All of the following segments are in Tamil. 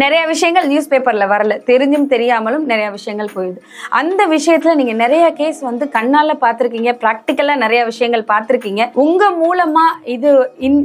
நிறைய விஷயங்கள் நியூஸ் பேப்பர்ல வரல, தெரிஞ்சும் தெரியாமலும் நிறைய விஷயங்கள் போயிடுது. அந்த விஷயத்துல நீங்க நிறைய கேஸ் வந்து கண்ணால பார்த்திருக்கீங்க, பிராக்டிக்கலா நிறைய விஷயங்கள் பார்த்திருக்கீங்க. உங்க மூலமா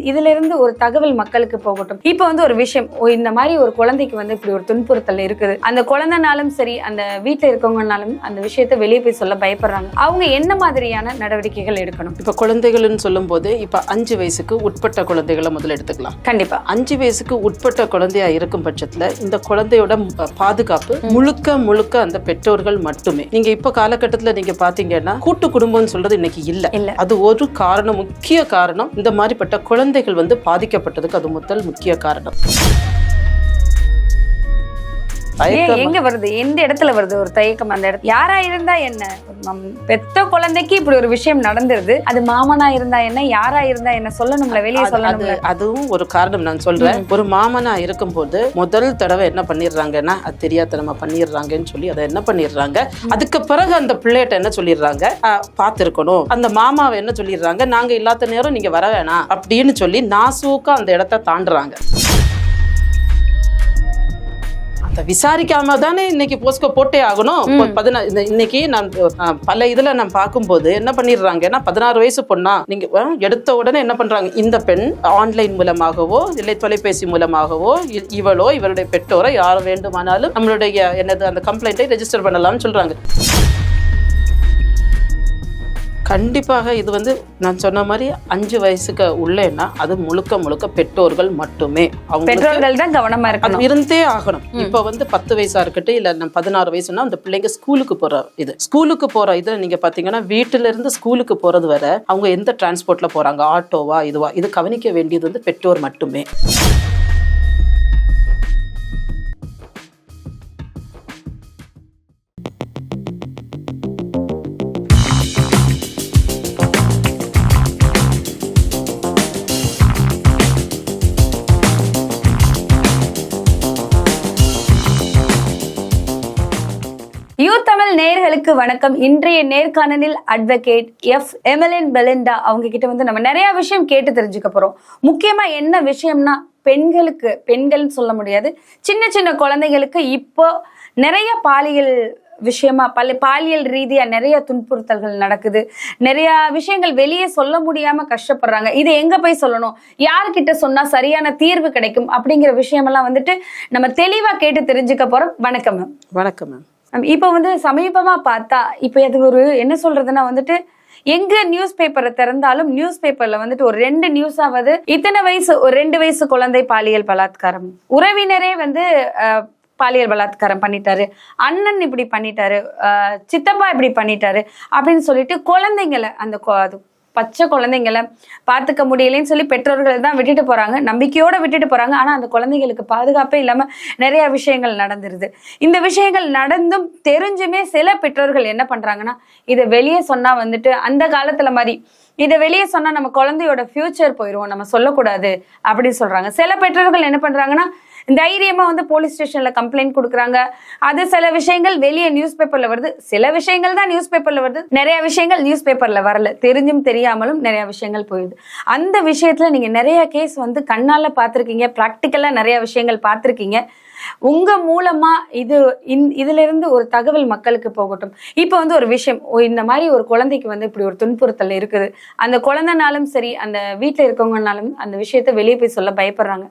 இதுல இருந்து ஒரு தகவல் மக்களுக்கு போகட்டும். இப்ப வந்து ஒரு விஷயம், இந்த மாதிரி ஒரு குழந்தைக்கு வந்து இப்படி ஒரு துன்புறுத்தல் இருக்குது, அந்த குழந்தைனாலும் சரி அந்த வீட்டுல இருக்கவங்கனாலும் அந்த விஷயத்த வெளியே போய் சொல்ல பயப்படுறாங்க. அவங்க என்ன மாதிரியான நடவடிக்கைகள் எடுக்கணும்? இப்ப குழந்தைகள்னு சொல்லும் போது இப்ப 5 வயசுக்கு உட்பட்ட குழந்தைகளை முதல்ல எடுத்துக்கலாம். கண்டிப்பா 5 வயசுக்கு உட்பட்ட குழந்தையா இருக்கும் பட்சத்துல இந்த குழந்தையோட பாதுகாப்பு முழுக்க அந்த பெற்றோர்கள் மட்டுமே. நீங்க இப்ப காலகட்டத்துல நீங்க பாத்தீங்கன்னா கூட்டு குடும்பம்னு சொல்றது இன்னைக்கு இல்ல. அது ஒரு காரணம், முக்கிய காரணம். இந்த மாதிரிப்பட்ட குழந்தைகள் வந்து பாதிக்கப்பட்டதுக்கு அது முதல் முக்கிய காரணம். எங்க வருது, எந்த இடத்துல வருது ஒரு தயக்கம்? அந்த இடத்துல யாரா இருந்தா என்ன, பெத்த குழந்தைக்கு இப்படி ஒரு விஷயம் நடந்துருது, அது மாமனா இருந்தா என்ன, யாரா இருந்தா என்ன, சொல்லணும்ல, வெளியே சொல்லணும்ல. அதுவும் ஒரு காரணம். நான் சொல்றேன், ஒரு மாமனா இருக்கும் போது முதல் தடவை என்ன பண்ணிடுறாங்கன்னா, அது தெரியாதனமா பண்ணிடுறாங்கன்னு சொல்லி அதை என்ன பண்ணிடுறாங்க. அதுக்கு பிறகு அந்த பிள்ளைகிட்ட என்ன சொல்லிடுறாங்க, பார்த்திருக்கணும். அந்த மாமாவை என்ன சொல்லிடுறாங்க, நாங்க இல்லாத நேரம் நீங்க வர வேணாம் அப்படின்னு சொல்லி நாசூக்கா அந்த இடத்த தாண்டுறாங்க. விசாரிக்காம தானே இன்னைக்கு போஸ்கோ போட்டே ஆகணும். இன்னைக்கு நான் பல இதுல நான் பார்க்கும்போது என்ன பண்ணிடுறாங்கன்னா, 16 வயசு பொண்ணா நீங்க எடுத்த உடனே என்ன பண்றாங்க, இந்த பெண் ஆன்லைன் மூலமாகவோ இல்லை தொலைபேசி மூலமாகவோ இவளோ இவருடைய பெற்றோரை யார் வேண்டுமானாலும் நம்மளுடைய என்னது அந்த கம்ப்ளைண்ட்டை ரெஜிஸ்டர் பண்ணலாம்னு சொல்றாங்க. கண்டிப்பாக இது வந்து நான் சொன்ன மாதிரி 5 வயசுக்கு உள்ளேன்னா அது முழுக்க பெற்றோர்கள் மட்டுமே. பெற்றோர்கள் தான் கவனமா இருக்கணும், இருந்தே ஆகணும். இப்ப வந்து 10 வயசா இருக்கட்டும் இல்ல 16 வயசுனா அந்த பிள்ளைங்க ஸ்கூலுக்கு போற இது நீங்க பாத்தீங்கன்னா வீட்டுல இருந்து ஸ்கூலுக்கு போறது வரை அவங்க எந்த டிரான்ஸ்போர்ட்ல போறாங்க, ஆட்டோவா இதுவா, இது கவனிக்க வேண்டியது வந்து பெற்றோர் மட்டுமே. தமிழ் நேயர்களுக்கு வணக்கம். இன்றைய நேர்காணலில் அட்வொகேட் எஃப் எமலின் பெலிண்டா அவங்க கிட்ட வந்து நம்ம நிறைய விஷயம் கேட்டு தெரிஞ்சுக்க போறோம். முக்கியமா என்ன விஷயம்னா, பெண்கள்னு சொல்ல முடியாது, சின்ன குழந்தைகளுக்கு இப்போ நிறைய பாலியல் விஷயமா பாலியல் ரீதியா நிறைய துன்புறுத்தல்கள் நடக்குது. நிறைய விஷயங்கள் வெளியே சொல்ல முடியாம கஷ்டப்படுறாங்க. இது எங்க போய் சொல்லணும், யார்கிட்ட சொன்னா சரியான தீர்வு கிடைக்கும் அப்படிங்கிற விஷயமெல்லாம் வந்துட்டு நம்ம தெளிவா கேட்டு தெரிஞ்சுக்க போறோம். வணக்கம் மேம். வணக்கம் மேம். இப்ப வந்து சமீபமா பார்த்தா இப்ப அது ஒரு என்ன சொல்றதுன்னா வந்துட்டு, எங்க நியூஸ் பேப்பரை திறந்தாலும் நியூஸ் பேப்பர்ல வந்துட்டு ஒரு 2 நியூஸாவது இத்தனை வயசு, ஒரு 2 வயசு குழந்தை பாலியல் பலாத்காரம், உறவினரே வந்து பாலியல் பலாத்காரம் பண்ணிட்டாரு, அண்ணன் இப்படி பண்ணிட்டாரு, சித்தப்பா இப்படி பண்ணிட்டாரு அப்படின்னு சொல்லிட்டு குழந்தைங்களை, அந்த பச்சை குழந்தைங்களை பார்த்துக்க முடியலன்னு சொல்லி பெற்றோர்கள் தான் விட்டுட்டு போறாங்க, நம்பிக்கையோட விட்டுட்டு போறாங்க. ஆனா அந்த குழந்தைகளுக்கு பாதுகாப்பே இல்லாம நிறைய விஷயங்கள் நடந்துருது. இந்த விஷயங்கள் நடந்தும் தெரிஞ்சுமே சில பெற்றோர்கள் என்ன பண்றாங்கன்னா, இதை வெளியே சொன்னா வந்துட்டு அந்த காலத்துல மாதிரி இதை வெளியே சொன்னா நம்ம குழந்தையோட ஃபியூச்சர் போயிடும், நம்ம சொல்லக்கூடாது அப்படின்னு சொல்றாங்க. சில பெற்றோர்கள் என்ன பண்றாங்கன்னா, தைரியமா வந்து போலீஸ் ஸ்டேஷன்ல கம்ப்ளைண்ட் கொடுக்குறாங்க. அது சில விஷயங்கள் வெளியே நியூஸ் பேப்பர்ல வருது, சில விஷயங்கள் தான் நியூஸ் பேப்பர்ல வருது, நிறைய விஷயங்கள் நியூஸ் பேப்பர்ல வரல, தெரிஞ்சும் தெரியாமலும் நிறைய விஷயங்கள் போயிடுது. அந்த விஷயத்துல நீங்க நிறைய கேஸ் வந்து கண்ணால பார்த்திருக்கீங்க, பிராக்டிக்கலா நிறைய விஷயங்கள் பார்த்திருக்கீங்க. உங்க மூலமா இதுல இருந்து ஒரு தகவல் மக்களுக்கு போகட்டும். இப்ப வந்து ஒரு விஷயம், இந்த மாதிரி ஒரு குழந்தைக்கு வந்து இப்படி ஒரு துன்புறுத்தல் இருக்குது, அந்த குழந்தைனாலும் சரி அந்த வீட்டுல இருக்கவங்கனாலும் அந்த விஷயத்த வெளியே போய் சொல்ல பயப்படுறாங்க.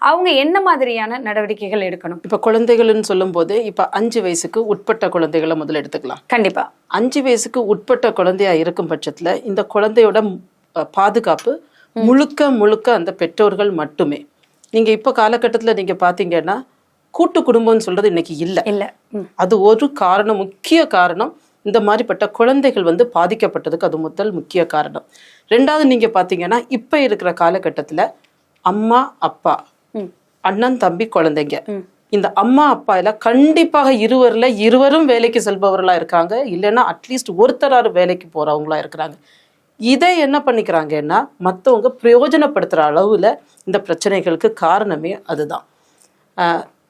அவங்க என்ன மாதிரியான நடவடிக்கைகள் எடுக்கணும்? இப்ப குழந்தைகள்னு சொல்லும் போது இப்ப 5 வயசுக்கு உட்பட்ட குழந்தைகளை முதல்ல எடுத்துக்கலாம். கண்டிப்பா 5 வயசுக்கு உட்பட்ட குழந்தையா இருக்கும் பட்சத்துல இந்த குழந்தையோட பாதுகாப்பு முழுக்க அந்த பெற்றோர்கள் மட்டுமே. நீங்க இப்ப காலகட்டத்துல நீங்க பாத்தீங்கன்னா கூட்டு குடும்பம்னு சொல்றது இன்னைக்கு இல்ல. அது ஒரு காரணம், முக்கிய காரணம். இந்த மாதிரிப்பட்ட குழந்தைகள் வந்து பாதிக்கப்பட்டதுக்கு அது முதல் முக்கிய காரணம். 2வது நீங்க பாத்தீங்கன்னா இப்ப இருக்கிற காலகட்டத்துல அம்மா அப்பா, அண்ணன் தம்பி, குழந்தைங்க, இந்த அம்மா அப்பா எல்லாம் கண்டிப்பாக இருவரும் வேலைக்கு செல்பவர்களா இருக்காங்க, இல்லைன்னா அட்லீஸ்ட் ஒருத்தராரு வேலைக்கு போறவங்களா இருக்கிறாங்க. இதை என்ன பண்ணிக்கிறாங்கன்னா மற்றவங்க பிரயோஜனப்படுத்துற அளவுல இந்த பிரச்சனைகளுக்கு காரணமே அதுதான்.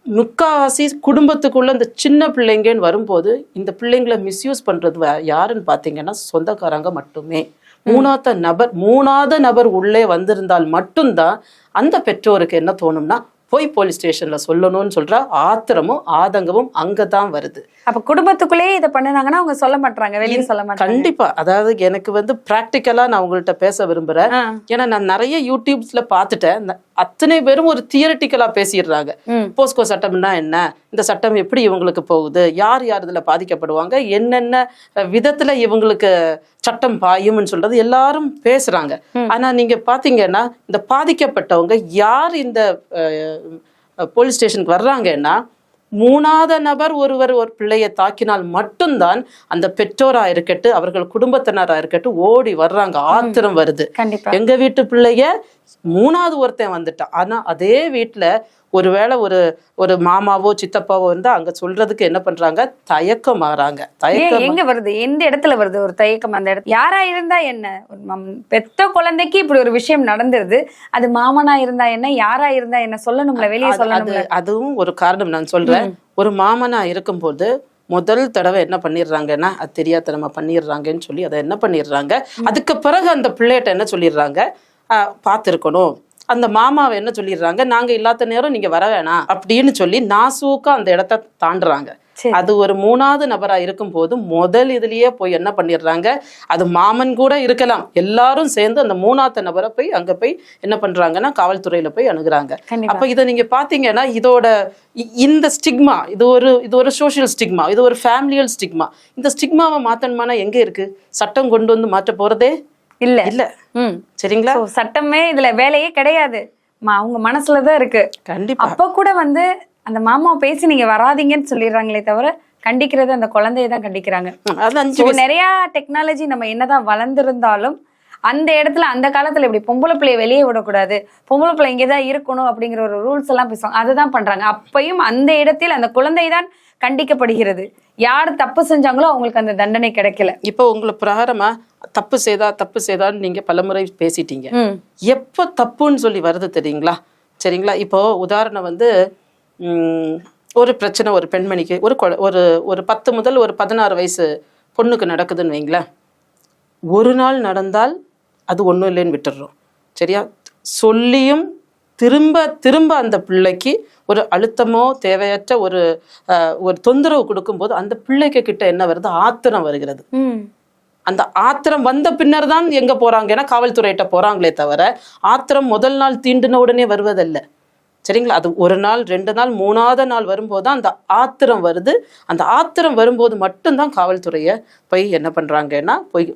முக்காவாசி குடும்பத்துக்குள்ள இந்த சின்ன பிள்ளைங்கன்னு வரும்போது இந்த பிள்ளைங்களை மிஸ்யூஸ் பண்றது யாருன்னு பாத்தீங்கன்னா சொந்தக்காரங்க மட்டுமே. மூணாவது நபர் உள்ளே வந்திருந்தால் மட்டும்தான் அந்த பெற்றோருக்கு என்ன தோணும்னா, போய் போலீஸ் ஸ்டேஷன்ல சொல்லணும்னு சொல்ற ஆத்திரமும் ஆதங்கமும் அங்கதான் வருது. அப்ப குடும்பத்துக்குள்ளேயே இதை பண்ணனாங்கன்னா அவங்க சொல்ல மாட்டாங்க, வெளியே சொல்ல மாட்டாங்க. கண்டிப்பா. அதாவது எனக்கு வந்து பிராக்டிக்கலா நான் உங்கள்கிட்ட பேச விரும்புறேன். ஏன்னா நான் நிறைய யூடியூப்ஸ்ல பாத்துட்டேன். அத்தனை பேரும் ஒரு தியரிட்டிக்கலா பேசிடுறாங்க. போஸ்கோ சட்டம்னா என்ன, இந்த சட்டம் எப்படி இவங்களுக்கு போகுது, யார் யார் இதுல பாதிக்கப்படுவாங்க, என்னென்ன விதத்துல இவங்களுக்கு சட்டம் பாயும்னு சொல்றது எல்லாரும் பேசுறாங்க. ஆனா நீங்க பாத்தீங்கன்னா இந்த பாதிக்கப்பட்டவங்க யார் இந்த போலீஸ் ஸ்டேஷனுக்கு வர்றாங்கன்னா, மூணாவது நபர் ஒருவர் ஒரு பிள்ளையை தாக்கினால் மட்டும்தான் அந்த பெற்றோரா இருக்கட்டும், அவர்கள் குடும்பத்தினரா இருக்கட்டும் ஓடி வர்றாங்க. ஆத்திரம் வருது. எங்க வீட்டு பிள்ளைய மூணாவது ஒருத்தன் வந்துட்டான். ஆனா அதே வீட்டுல ஒருவேளை ஒரு மாமாவோ சித்தப்பாவோ வந்து அங்க சொல்றதுக்கு என்ன பண்றாங்க, தயக்கம் ஆறாங்க. தயக்கம் எங்க வருது, எந்த இடத்துல வருது ஒரு தயக்கம்? அந்த இடத்துல யாரா இருந்தா என்ன, பெத்த குழந்தைக்கு இப்படி ஒரு விஷயம் நடந்துருது, அது மாமனா இருந்தா என்ன, யாரா இருந்தா என்ன, சொல்லணும்ல, வெளியே சொல்லணும்ல. அதுவும் ஒரு காரணம். நான் சொல்றேன், ஒரு மாமனா இருக்கும்போது முதல் தடவை என்ன பண்ணிடுறாங்கன்னா, அது தெரியாதனமா பண்ணிடுறாங்கன்னு சொல்லி அதை என்ன பண்ணிடுறாங்க, அதுக்கு பிறகு அந்த பிள்ளைகிட்ட என்ன சொல்லிடுறாங்க, பார்த்துருக்கணும். அந்த மாமாவை என்ன சொல்லிடுறாங்க, நாங்க இல்லாத நேரம் நீங்க வர வேணாம் அப்படின்னு சொல்லி நாசூக்கா அந்த இடத்த தாண்டுறாங்க. அது ஒரு மூணாவது நபரா இருக்கும் போது முதல் இதுலயே போய் என்ன பண்ணிடுறாங்க, அது மாமன் கூட இருக்கலாம், எல்லாரும் சேர்ந்து அந்த மூணாவது நபரை போய் அங்க போய் என்ன பண்றாங்கன்னா காவல்துறையில போய் அணுகுறாங்க. அப்ப இதை நீங்க பாத்தீங்கன்னா இதோட இந்த ஸ்டிக்மா, இது ஒரு சோசியல் ஸ்டிக்மா, இது ஒரு ஃபேமிலியல் ஸ்டிக்மா. இந்த ஸ்டிக்மாவை மாத்தணுமானா எங்க இருக்கு? சட்டம் கொண்டு வந்து மாற்ற போறதே இல்ல இல்ல. சரிங்களா? சட்டமே இதுல வேலையே கிடையாது, அவங்க மனசுலதான் இருக்கு. கண்டிப்பா. அப்ப கூட வந்து அந்த மாமாவை பேசி நீங்க வராதீங்கன்னு சொல்லிடுறாங்களே தவிர கண்டிக்கிறது அந்த குழந்தைய தான் கண்டிக்கிறாங்க. நிறைய டெக்னாலஜி நம்ம என்னதான் வளர்ந்திருந்தாலும் அந்த இடத்துல அந்த காலத்துல இப்படி பொம்பளை பிள்ளைய வெளியே விடக்கூடாது, பொம்பளை பிள்ளை இங்கேதான் இருக்கணும் அப்படிங்கிற ஒரு ரூல்ஸ் எல்லாம் பேசுவாங்க. அதுதான் பண்றாங்க. அப்பயும் அந்த இடத்தில் அந்த குழந்தை தான் கண்டிக்கப்படுகிறது. யார் தப்பு செஞ்சாங்களோ அவங்களுக்கு அந்த தண்டனை கிடைக்கல. இப்போ உங்களுக்கு பிரகாரமா தப்பு செய்தான்னு நீங்க பலமுறை பேசிட்டீங்க. எப்போ தப்புன்னு சொல்லி வருது தெரியுங்களா? சரிங்களா? இப்போ உதாரணம் வந்து ஒரு பிரச்சனை ஒரு பெண்மணிக்கு ஒரு 10 முதல் ஒரு 16 வயசு பொண்ணுக்கு நடக்குதுன்னு வைங்களேன். ஒரு நாள் நடந்தால் அது ஒன்றும் இல்லைன்னு விட்டுடுறோம். சரியா? சொல்லியும் திரும்ப திரும்ப அந்த பிள்ளைக்கு ஒரு அழுத்தமோ தேவையற்ற ஒரு தொந்தரவு கொடுக்கும்போது அந்த பிள்ளைக்கு கிட்ட என்ன வருது, ஆத்திரம் வருகிறது. அந்த ஆத்திரம் வந்த பின்னர் தான் எங்க போறாங்க, ஏன்னா காவல்துறையிட்ட போறாங்களே தவிர ஆத்திரம் முதல் நாள் தீண்டின உடனே வருவதல்ல. சரிங்களா? அது ஒரு நாள் 2 நாள் 3ஆவது நாள் வரும்போது தான் அந்த ஆத்திரம் வருது. அந்த ஆத்திரம் வரும்போது மட்டும்தான் காவல்துறைய போய் என்ன பண்றாங்கன்னா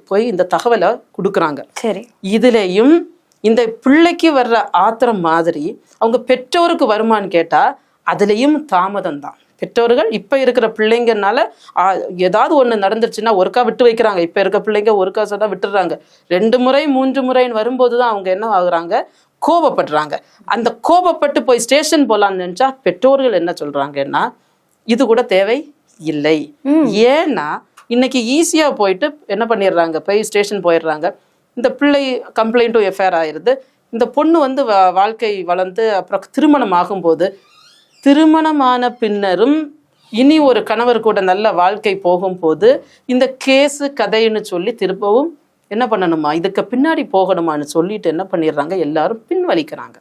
போய் இந்த தகவலை கொடுக்குறாங்க. சரி. இதுலயும் இந்த பிள்ளைக்கு வர்ற ஆத்திரம் மாதிரி அவங்க பெற்றோருக்கு வருமானு கேட்டா அதுலயும் தாமதம் தான். பெற்றோர்கள் இப்ப இருக்கிற பிள்ளைங்கனால ஏதாவது ஒண்ணு நடந்துருச்சுன்னா ஒருக்கா விட்டு வைக்கிறாங்க. இப்ப இருக்க பிள்ளைங்க ஒருக்கா சொன்னா விட்டுறாங்க. 2 முறை 3 முறைன்னு வரும்போதுதான் அவங்க என்ன ஆகுறாங்க, கோபப்படுறாங்க. அந்த கோபப்பட்டு போய் ஸ்டேஷன் போலான்னு நினைச்சா பெற்றோர்கள் என்ன சொல்றாங்கன்னா இது கூட தேவை இல்லை. ஏன்னா இன்னைக்கு ஈஸியா போயிட்டு என்ன பண்ணிடுறாங்க, போய் ஸ்டேஷன் போயிடுறாங்க. இந்த பிள்ளை கம்ப்ளைண்ட்டும் எஃப்ஐஆர் ஆயிருது. இந்த பொண்ணு வந்து வாழ்க்கை வளர்ந்து அப்புறம் திருமணம் ஆகும்போது திருமணமான பின்னரும் இனி ஒரு கணவர் கூட நல்ல வாழ்க்கை போகும்போது இந்த கேஸு கதைன்னு சொல்லி திரும்பவும் என்ன பண்ணணுமா, இதுக்கு பின்னாடி போகணுமான்னு சொல்லிட்டு என்ன பண்ணிடுறாங்க, எல்லாரும் பின்வலிக்கிறாங்க.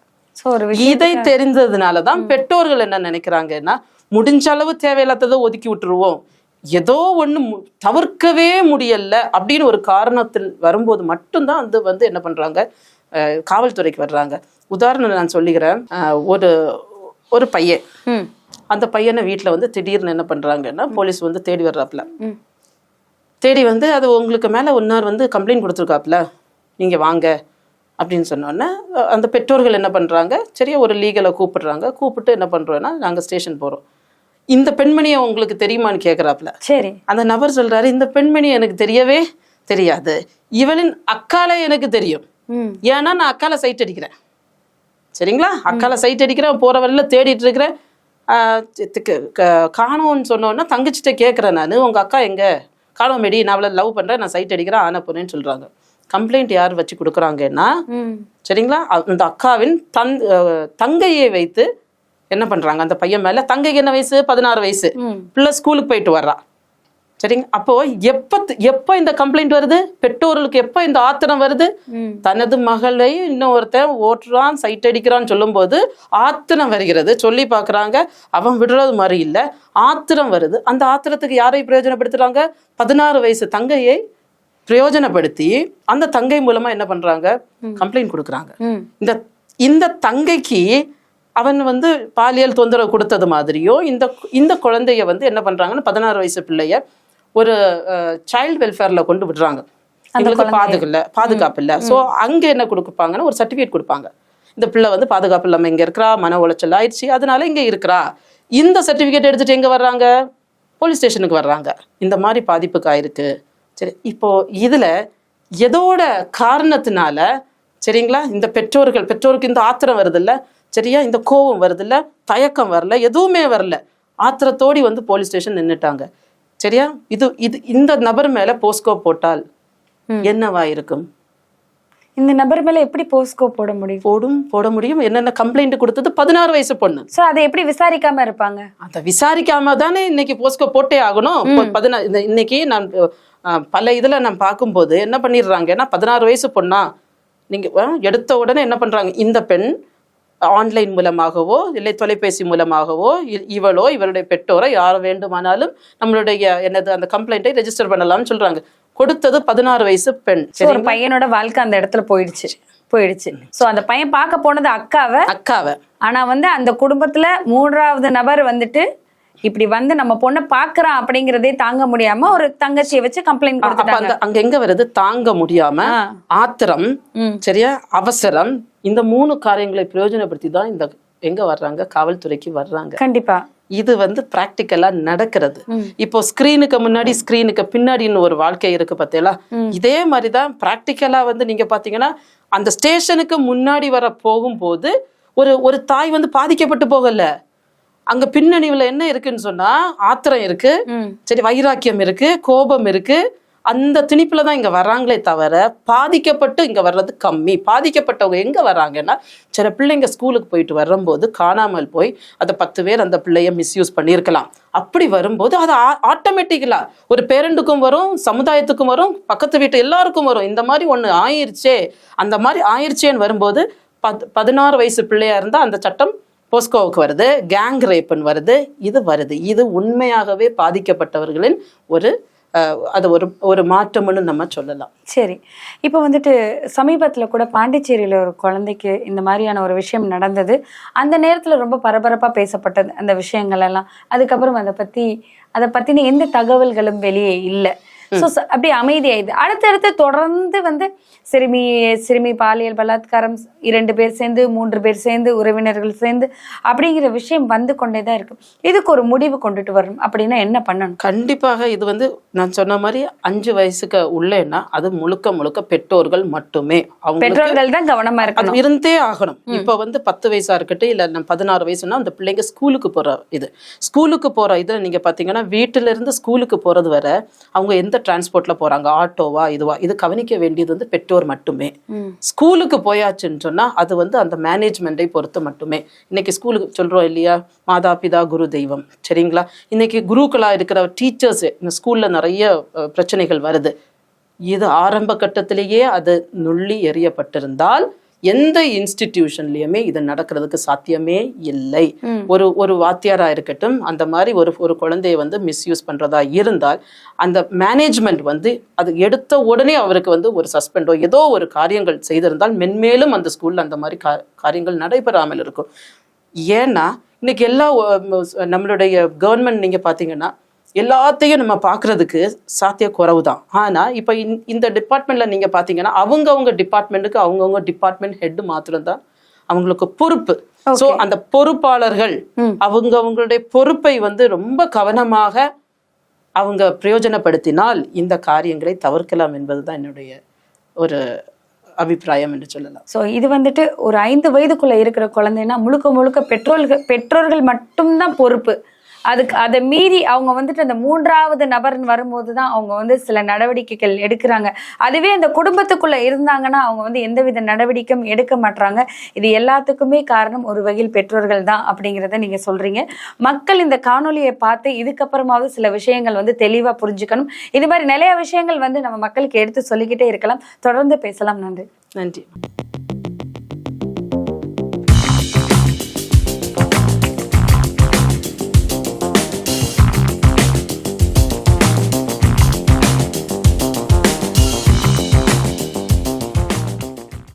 இதை தெரிந்ததுனாலதான் பெற்றோர்கள் என்ன நினைக்கிறாங்கன்னா முடிஞ்ச அளவு தேவையில்லாததை ஒதுக்கி விட்டுருவோம், ஏதோ ஒண்ணு தவிர்க்கவே முடியல அப்படின்னு ஒரு காரணத்தில் வரும்போது மட்டும்தான் அது வந்து என்ன பண்றாங்க, காவல்துறைக்கு வர்றாங்க. உதாரணம் நான் சொல்லிக்கிறேன். ஒரு பையன், அந்த பையனை வீட்டுல வந்து திடீர்னு என்ன பண்றாங்கன்னா போலீஸ் வந்து தேடி வர்றாப்புல. தேடி வந்து அது உங்களுக்கு மேல ஒன்னார் வந்து கம்ப்ளைண்ட் கொடுத்துருக்காப்புல, நீங்க வாங்க அப்படின்னு சொன்னோன்னே அந்த பெற்றோர்கள் என்ன பண்றாங்க, சரியா ஒரு லீகலை கூப்பிடுறாங்க. கூப்பிட்டு என்ன பண்றோம்னா நாங்க ஸ்டேஷன் போறோம். இந்த பெண்மணியை உங்களுக்கு தெரியுமான்னு கேட்குறாப்புல. சரி. அந்த நபர் சொல்றாரு, இந்த பெண்மணி எனக்கு தெரியவே தெரியாது, இவளின் அக்கால எனக்கு தெரியும், ஏன்னா நான் அக்கால சைட் அடிக்கிறேன். சரிங்களா? அக்கால சைட் அடிக்கிறேன், போற வரையில தேடிட்டு இருக்கிறேன், காணோன்னு சொன்னோன்னா தங்கச்சிட்ட கேட்குறேன், நான் உங்க அக்கா எங்க காணோம் மேடி, நான் அவளை லவ் பண்றேன், நான் சைட் அடிக்கிறேன், ஆன போறேன்னு சொல்றாங்க. கம்ப்ளைண்ட் யார் வச்சு கொடுக்குறாங்கன்னா, சரிங்களா, அந்த அக்காவின் தங்கையை வைத்து என்ன பண்றாங்க அந்த பையன் மேல. தங்கைக்கு என்ன வயசு, 16 வயசு, பிள்ளை ஸ்கூலுக்கு போயிட்டு வர்றா. சரிங்க. அப்போ எப்ப இந்த கம்ப்ளைண்ட் வருது, பெற்றோர்களுக்கு எப்ப இந்த ஆத்திரம் வருது, தனது மகளை இன்னொருத்தன் ஓட்டுறான் சைட் அடிக்கிறான்னு சொல்லும் போது ஆத்திரம் வருகிறது. சொல்லி பாக்குறாங்க, அவன் விடுறது மாதிரி இல்ல, ஆத்திரம் வருது. அந்த ஆத்திரத்துக்கு யாரை பிரயோஜனப்படுத்துறாங்க? 16 வயசு தங்கையை பிரயோஜனப்படுத்தி அந்த தங்கை மூலமா என்ன பண்றாங்க, கம்ப்ளைண்ட் கொடுக்குறாங்க. இந்த தங்கைக்கு அவன் பாலியல் தொந்தரவு கொடுத்தது மாதிரியோ இந்த குழந்தைய என்ன பண்றாங்கன்னா 16 வயசு பிள்ளைய ஒரு சைல்டு வெல்ஃபேர்ல கொண்டு விடுறாங்க. எங்களுக்கு பாதுகாப்பு இல்ல. சோ அங்க என்ன கொடுப்பாங்கன்னா ஒரு சர்டிபிகேட் கொடுப்பாங்க. இந்த பிள்ளை பாதுகாப்பு இல்லாம இங்க இருக்கிறா, மன உளைச்சல் ஆயிடுச்சு, அதனால இங்க இருக்கிறா. இந்த சர்டிபிகேட் எடுத்துட்டு எங்க வர்றாங்க? போலீஸ் ஸ்டேஷனுக்கு வர்றாங்க. இந்த மாதிரி பாதிப்புக்கு ஆயிருக்கு. சரி, இப்போ இதுல எதோட காரணத்தினால சரிங்களா இந்த பெற்றோருக்கு இந்த ஆத்திரம் வருது இல்ல, சரியா, இந்த கோபம் வருது இல்ல, தயக்கம் வரல, எதுவுமே வரல, ஆத்திரத்தோடி போலீஸ் ஸ்டேஷன் நின்னுட்டாங்க. சரியா, இந்த நபர் மேல போஸ்கோ போட்டால் என்னவா இருக்கும்? இந்த நபர் மேல எப்படி போஸ்கோ போட முடியும்? என்னென்ன கம்ப்ளைண்ட் கொடுத்தது 16 வயசு பொண்ணு. சோ அதை எப்படி விசாரிக்காம இருப்பாங்க? அத விசாரிக்காம தானே இன்னைக்கு போஸ்கோ போட்டே ஆகணும். இன்னைக்கு நான் பல இதுல நான் பார்க்கும்போது என்ன பண்ணிடுறாங்க, ஏன்னா 16 வயசு பொண்ணா நீங்க எடுத்த உடனே என்ன பண்றாங்க, இந்த பெண் ஆன்லைன் மூலமாகவோ இல்லை தொலைபேசி மூலமாகவோ இவளோ இவருடைய பெற்றோரை யார் வேண்டுமானாலும் நம்மளுடைய அந்த கம்ப்ளைண்ட்டை ரெஜிஸ்டர் பண்ணலாம்னு சொல்றாங்க. கொடுத்தது 16 வயசு பெண். ஒரு பையனோட வாழ்க்கை அந்த இடத்துல போயிடுச்சு. சோ அந்த பையன் பார்க்க போனது அக்காவை. ஆனா அந்த குடும்பத்துல 3வது நபர் இப்படி நம்ம பொண்ணை பாக்குறான் அப்படிங்கறதே தாங்க முடியாம ஒரு தங்கச்சியை வச்சு கம்ப்ளைண்ட் கொடுத்தாங்க. அங்க எங்க வருது, தாங்க முடியாம ஆத்திரம், சரியா, அவசரம், இந்த 3 காரியங்களை பிரயோஜனப்படுத்தி தான் இந்த எங்க வர்றாங்க, காவல்துறைக்கு வர்றாங்க. கண்டிப்பா இது பிராக்டிக்கலா நடக்கிறது. இப்போ ஸ்கிரீனுக்கு முன்னாடி ஸ்கிரீனுக்கு பின்னாடின்னு ஒரு வாழ்க்கை இருக்கு பார்த்தீங்களா, இதே மாதிரிதான் பிராக்டிக்கலா நீங்க பாத்தீங்கன்னா அந்த ஸ்டேஷனுக்கு முன்னாடி வர போகும்போது ஒரு தாய் பாதிக்கப்பட்டு போகல. அங்க பின்னணிவுல என்ன இருக்குன்னு சொன்னா ஆத்திரம் இருக்கு, சரி, வைராக்கியம் இருக்கு, கோபம் இருக்கு. அந்த திணிப்புலதான் இங்க வர்றாங்களே தவிர பாதிக்கப்பட்டு இங்க வர்றது கம்மி. பாதிக்கப்பட்டவங்க எங்க வர்றாங்கன்னா, சில பிள்ளைங்க ஸ்கூலுக்கு போயிட்டு வரும்போது காணாமல் போய் அதை 10 பேர் அந்த பிள்ளைய மிஸ்யூஸ் பண்ணியிருக்கலாம். அப்படி வரும்போது அது ஆட்டோமேட்டிக்கலா ஒரு பேரண்டுக்கும் வரும், சமுதாயத்துக்கும் வரும், பக்கத்து வீட்டு எல்லாருக்கும் வரும். இந்த மாதிரி ஒண்ணு ஆயிடுச்சே, அந்த மாதிரி ஆயிடுச்சேன்னு வரும்போது 16 வயசு பிள்ளையா இருந்தா அந்த சட்டம் போஸ்கோவுக்கு வருது, கேங் ரேப்னு வருது. இது உண்மையாகவே பாதிக்கப்பட்டவர்களின் ஒரு மாற்றம்னு நம்ம சொல்லலாம். சரி, இப்போ சமீபத்துல கூட பாண்டிச்சேரியில ஒரு குழந்தைக்கு இந்த மாதிரியான ஒரு விஷயம் நடந்தது. அந்த நேரத்துல ரொம்ப பரபரப்பா பேசப்பட்டது அந்த விஷயங்கள் எல்லாம். அதுக்கப்புறம் அதை பத்தின எந்த தகவல்களும் வெளியே இல்லை. அப்படி அமைதியாயுது. அடுத்தடுத்து தொடர்ந்து சிறுமி பாலியல் பலாத்காரம் 2 பேர் சேர்ந்து 3 பேர் சேர்ந்து உறவினர்கள் சேர்ந்து அப்படிங்கிற விஷயம் கொண்டேதான் இருக்கு. இதுக்கு ஒரு முடிவு கொண்டுட்டு வரணும் அப்படின்னா என்ன பண்ணணும்? கண்டிப்பாக இது நான் சொன்ன மாதிரி 5 வயசுக்கு உள்ளேன்னா அது முழுக்க பெற்றோர்கள் மட்டுமே. பெற்றோர்கள் தான் கவனமா இருக்கணும், இருந்தே ஆகணும். இப்ப 10 வயசா இருக்கட்டும் இல்ல 16 வயசுனா அந்த பிள்ளைங்க ஸ்கூலுக்கு போற இது நீங்க பாத்தீங்கன்னா வீட்டுல இருந்து ஸ்கூலுக்கு போறது வர அவங்க எந்த டிரான்ஸ்போர்ட்ல போறாங்க, ஆட்டோவா இதுவா, இது கவனிக்க வேண்டியது பெற்றோர் மட்டுமே. ஸ்கூலுக்கு போயாச்சுன்னு சொன்னா அது அந்த மேனேஜ்மெண்டை பொறுத்து மட்டுமே. இன்னைக்கு ஸ்கூலுக்கு சொல்றோம் இல்லையா, மாதா பிதா குரு தெய்வம், சரிங்களா. இன்னைக்கு குருக்களா இருக்கிற டீச்சர்ஸ் இந்த ஸ்கூல்ல நிறைய பிரச்சனைகள் வருது. இது ஆரம்ப கட்டத்திலேயே அது நுள்ளி எறியப்பட்டிருந்தால் எந்த இன்ஸ்டிடியூஷன்லயுமே இது நடக்கிறதுக்கு சாத்தியமே இல்லை. ஒரு வாத்தியாரா இருக்கட்டும், அந்த மாதிரி ஒரு குழந்தைய மிஸ்யூஸ் பண்றதா இருந்தால் அந்த மேனேஜ்மெண்ட் அது எடுத்த உடனே அவருக்கு ஒரு சஸ்பெண்டோ ஏதோ ஒரு காரியங்கள் செய்திருந்தால் மென்மேலும் அந்த ஸ்கூல்ல அந்த மாதிரி காரியங்கள் நடைபெறாமல் இருக்கும். ஏன்னா இன்னைக்கு நம்மளுடைய கவர்மெண்ட் நீங்க பாத்தீங்கன்னா எல்லாத்தையும் நம்ம பாக்குறதுக்கு சாத்திய குறைவு தான். ஆனா இப்ப இந்த டிபார்ட்மெண்ட்ல நீங்க பாத்தீங்கன்னா அவங்க டிபார்ட்மெண்ட்டுக்கு அவங்கவுங்க டிபார்ட்மெண்ட் ஹெட் மாத்திரம் தான் அவங்களுக்கு பொறுப்பு. சோ அந்த பொறுப்பாளர்கள் அவங்களுடைய பொறுப்பை ரொம்ப கவனமாக அவங்க பிரயோஜனப்படுத்தினால் இந்த காரியங்களை தவிர்க்கலாம் என்பதுதான் என்னுடைய ஒரு அபிப்பிராயம் என்று சொல்லலாம். சோ இது ஒரு 5 வயதுக்குள்ள இருக்கிற குழந்தைன்னா முழுக்க பெற்றோர்கள் மட்டும்தான் பொறுப்பு. அதை மீறி அவங்க வந்துட்டு அந்த மூன்றாவது நபர் வரும்போதுதான் அவங்க வந்து சில நடவடிக்கைகள் எடுக்கிறாங்க. அதுவே அந்த குடும்பத்துக்குள்ள இருந்தாங்கன்னா அவங்க வந்து எந்தவித நடவடிக்கையும் எடுக்க மாட்டாங்க. இது எல்லாத்துக்குமே காரணம் ஒரு வகையில் பெற்றோர்கள் தான் அப்படிங்கிறத நீங்க சொல்றீங்க. மக்கள் இந்த காணொலியை பார்த்து இதுக்கப்புறமாவது சில விஷயங்கள் வந்து தெளிவா புரிஞ்சுக்கணும். இது மாதிரி நிறைய விஷயங்கள் வந்து நம்ம மக்களுக்கு எடுத்து சொல்லிக்கிட்டே இருக்கலாம். தொடர்ந்து பேசலாம். நன்றி. நன்றி.